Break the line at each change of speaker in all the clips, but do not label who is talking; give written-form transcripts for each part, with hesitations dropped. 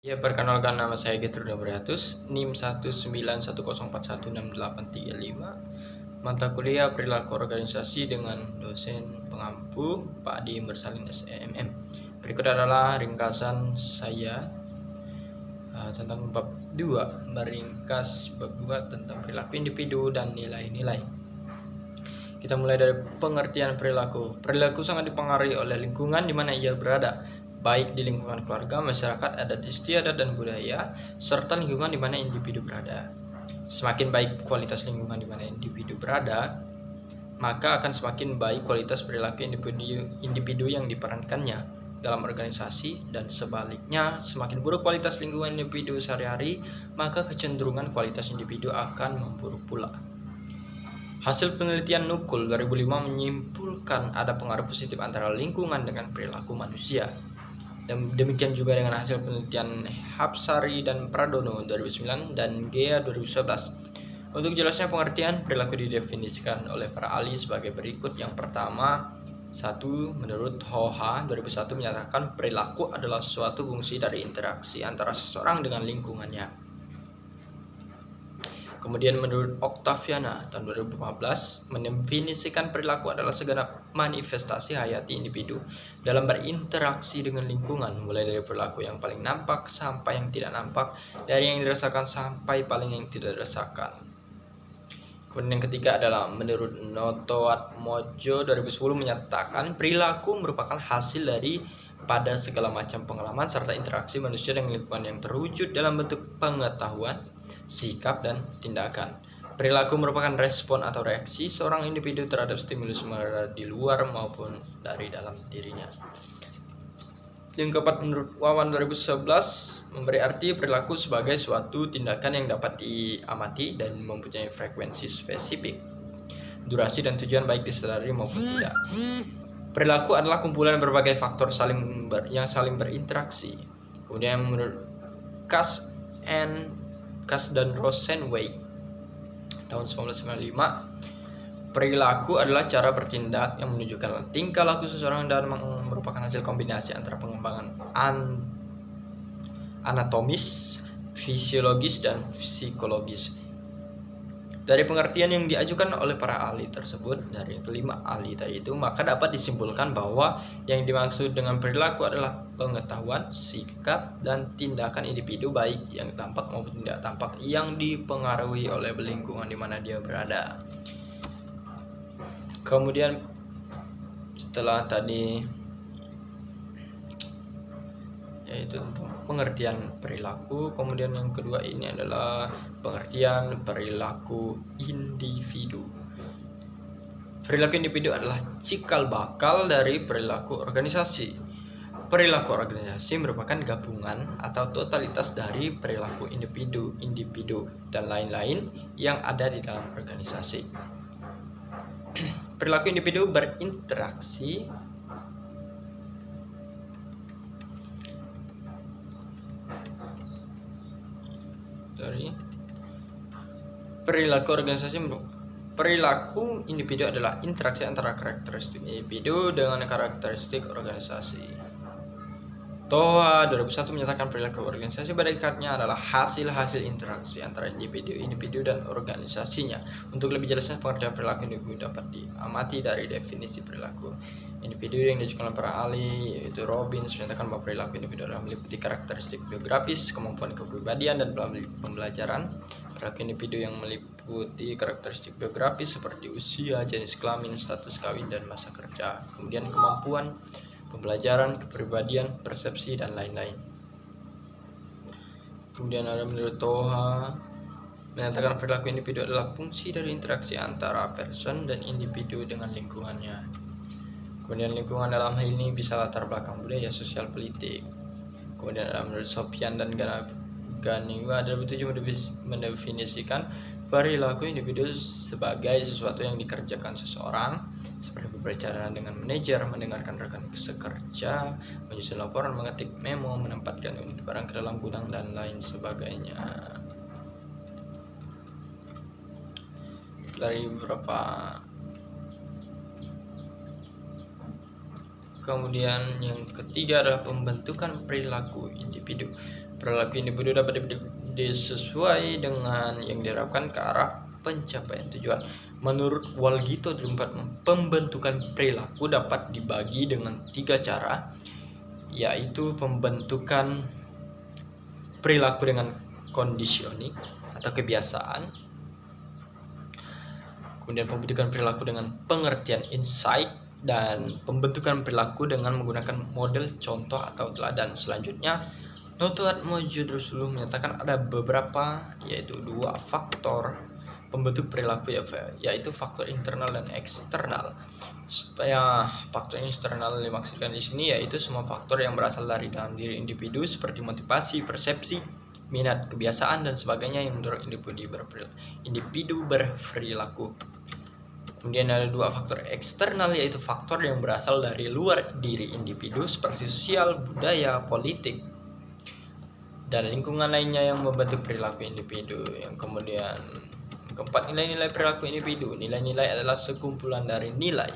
Ya, perkenalkan nama saya Getruda Briatus, NIM 191041685. Mata kuliah Perilaku Organisasi dengan dosen pengampu Pak Adi Mersalin SEMM. Berikut adalah ringkasan saya tentang bab 2, meringkas bab 2 tentang perilaku individu dan nilai-nilai. Kita mulai dari pengertian perilaku. Perilaku sangat dipengaruhi oleh lingkungan di mana ia berada, baik di lingkungan keluarga, masyarakat, adat istiadat dan budaya, serta lingkungan di mana individu berada. Semakin baik kualitas lingkungan di mana individu berada, maka akan semakin baik kualitas perilaku individu yang diperankannya dalam organisasi, dan sebaliknya, semakin buruk kualitas lingkungan individu sehari-hari, maka kecenderungan kualitas individu akan memburuk pula. Hasil penelitian Nukul 2005 menyimpulkan ada pengaruh positif antara lingkungan dengan perilaku manusia. Dan demikian juga dengan hasil penelitian Hapsari dan Pradono 2009 dan Gea 2011. Untuk jelasnya pengertian perilaku didefinisikan oleh para ahli sebagai berikut. Yang pertama, 1. Menurut Hoha 2001 menyatakan perilaku adalah suatu fungsi dari interaksi antara seseorang dengan lingkungannya. Kemudian menurut Octaviana tahun 2015 mendefinisikan perilaku adalah segenap manifestasi hayati individu dalam berinteraksi dengan lingkungan, mulai dari perilaku yang paling nampak sampai yang tidak nampak, dari yang dirasakan sampai paling yang tidak dirasakan. Kemudian yang ketiga adalah menurut Notoat Mojo 2010 menyatakan perilaku merupakan hasil dari pada segala macam pengalaman serta interaksi manusia dengan lingkungan yang terwujud dalam bentuk pengetahuan, sikap, dan tindakan. Perilaku merupakan respon atau reaksi seorang individu terhadap stimulus di luar maupun dari dalam dirinya. Yang keempat, menurut Wawan 2011 memberi arti perilaku sebagai suatu tindakan yang dapat diamati dan mempunyai frekuensi spesifik, durasi dan tujuan baik disadari maupun tidak. Perilaku adalah kumpulan berbagai faktor yang saling berinteraksi. Kemudian menurut Kass dan Rosenwey tahun 1995, perilaku adalah cara bertindak yang menunjukkan tingkah laku seseorang dan merupakan hasil kombinasi antara pengembangan anatomis, fisiologis, dan psikologis. Dari pengertian yang diajukan oleh para ahli tersebut, dari kelima ahli tadi itu, maka dapat disimpulkan bahwa yang dimaksud dengan perilaku adalah pengetahuan, sikap, dan tindakan individu baik yang tampak maupun tidak tampak yang dipengaruhi oleh lingkungan di mana dia berada. Kemudian setelah tadi yaitu tentang pengertian perilaku, kemudian yang kedua ini adalah pengertian perilaku individu. Perilaku individu adalah cikal bakal dari perilaku organisasi. Perilaku organisasi merupakan gabungan atau totalitas dari perilaku individu dan lain-lain yang ada di dalam organisasi. Perilaku individu berinteraksi dari perilaku organisasi. Perilaku individu adalah interaksi antara karakteristik individu dengan karakteristik organisasi. Toha 2001 menyatakan perilaku organisasi pada ikatnya adalah hasil-hasil interaksi antara individu dan organisasinya. Untuk lebih jelasnya pengertian perilaku individu dapat diamati dari definisi perilaku individu yang diajukan oleh para ahli, yaitu Robbins menyatakan bahwa perilaku individu adalah meliputi karakteristik biografis, kemampuan kepribadian, dan pembelajaran. Perilaku individu yang meliputi karakteristik biografis seperti usia, jenis kelamin, status kawin, dan masa kerja. Kemudian kemampuan, pembelajaran, kepribadian, persepsi, dan lain-lain. Kemudian ada menurut Toha menyatakan perilaku individu adalah fungsi dari interaksi antara person dan individu dengan lingkungannya. Kemudian lingkungan dalam hal ini bisa latar belakang budaya, sosial, politik. Kemudian ada menurut Sofian dan Ganiwa 2007 mendefinisikan perilaku individu sebagai sesuatu yang dikerjakan seseorang, seperti berbicara dengan manajer, mendengarkan rekan sekerja, menyusun laporan, mengetik memo, menempatkan unit barang ke dalam gudang, dan lain sebagainya. Dari beberapa. Kemudian yang ketiga adalah pembentukan perilaku individu. Perilaku individu dapat disesuai dengan yang diharapkan ke arah pencapaian tujuan. Menurut Walgito, pembentukan perilaku dapat dibagi dengan 3 cara, yaitu pembentukan perilaku dengan conditioning atau kebiasaan, kemudian pembentukan perilaku dengan pengertian insight, dan pembentukan perilaku dengan menggunakan model contoh atau teladan. Selanjutnya, Noto Atmojodosulu menyatakan ada beberapa, yaitu 2 faktor pembentuk perilaku, yaitu faktor internal dan eksternal. Supaya faktor eksternal dimaksudkan di sini yaitu semua faktor yang berasal dari dalam diri individu seperti motivasi, persepsi, minat, kebiasaan, dan sebagainya yang mendorong individu berperilaku. Kemudian ada 2 faktor eksternal, yaitu faktor yang berasal dari luar diri individu seperti sosial, budaya, politik, dan lingkungan lainnya yang membentuk perilaku individu. Yang kemudian keempat, nilai-nilai perilaku individu. Nilai-nilai adalah sekumpulan dari nilai.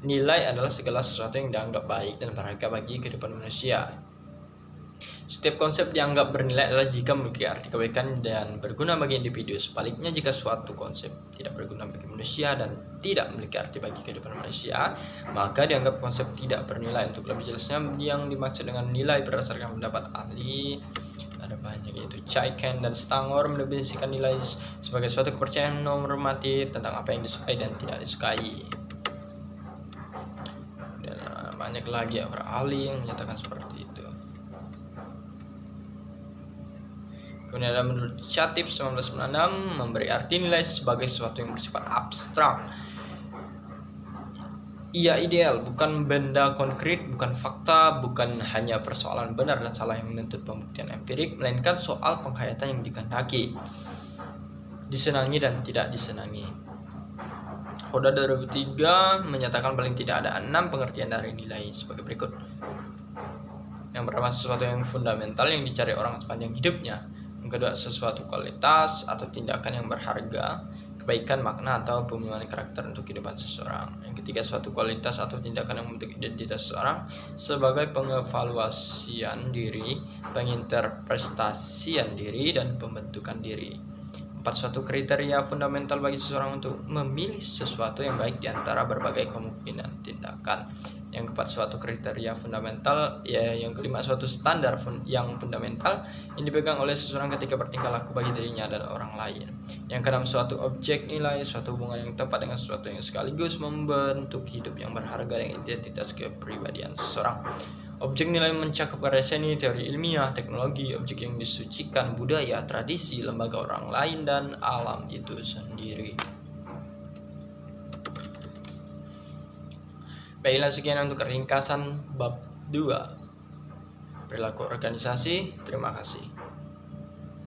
Nilai adalah segala sesuatu yang dianggap baik dan berharga bagi kehidupan manusia. Setiap konsep dianggap bernilai adalah jika memiliki arti kebaikan dan berguna bagi individu. Sebaliknya, jika suatu konsep tidak berguna bagi manusia dan tidak memiliki arti bagi kehidupan manusia, maka dianggap konsep tidak bernilai. Untuk lebih jelasnya, yang dimaksud dengan nilai berdasarkan pendapat ahli ada banyak, yaitu Chaiken dan Stangor mendefinisikan nilai sebagai suatu kepercayaan normatif tentang apa yang disukai dan tidak disukai. Dan banyak lagi para ahli yang menyatakan seperti itu. Kemudian ada menurut Chatib 1996 memberi arti nilai sebagai sesuatu yang bersifat abstrak. Ia ideal, bukan benda konkret, bukan fakta, bukan hanya persoalan benar dan salah yang menuntut pembuktian empirik, melainkan soal penghayatan yang dikehendaki, disenangi dan tidak disenangi. Hoda 2003 menyatakan paling tidak ada 6 pengertian dari nilai sebagai berikut. Yang pertama, sesuatu yang fundamental yang dicari orang sepanjang hidupnya. Yang kedua, sesuatu kualitas atau tindakan yang berharga, kebaikan, makna, atau pemenuhan karakter untuk kehidupan seseorang. Yang ketiga, suatu kualitas atau tindakan yang membentuk identitas seseorang sebagai pengevaluasian diri, penginterpretasian diri, dan pembentukan diri. 4, suatu kriteria fundamental bagi seseorang untuk memilih sesuatu yang baik di antara berbagai kemungkinan tindakan. Yang keempat, suatu kriteria fundamental. Yang kelima, suatu standar yang fundamental yang dipegang oleh seseorang ketika bertingkah laku bagi dirinya dan orang lain. Yang keenam, suatu objek nilai, suatu hubungan yang tepat dengan sesuatu yang sekaligus membentuk hidup yang berharga dan identitas kepribadian seseorang. Objek nilai mencakup karya seni, teori ilmiah, teknologi, objek yang disucikan, budaya, tradisi, lembaga orang lain, dan alam itu sendiri. Baiklah, sekian untuk ringkasan bab 2 perilaku organisasi. Terima kasih.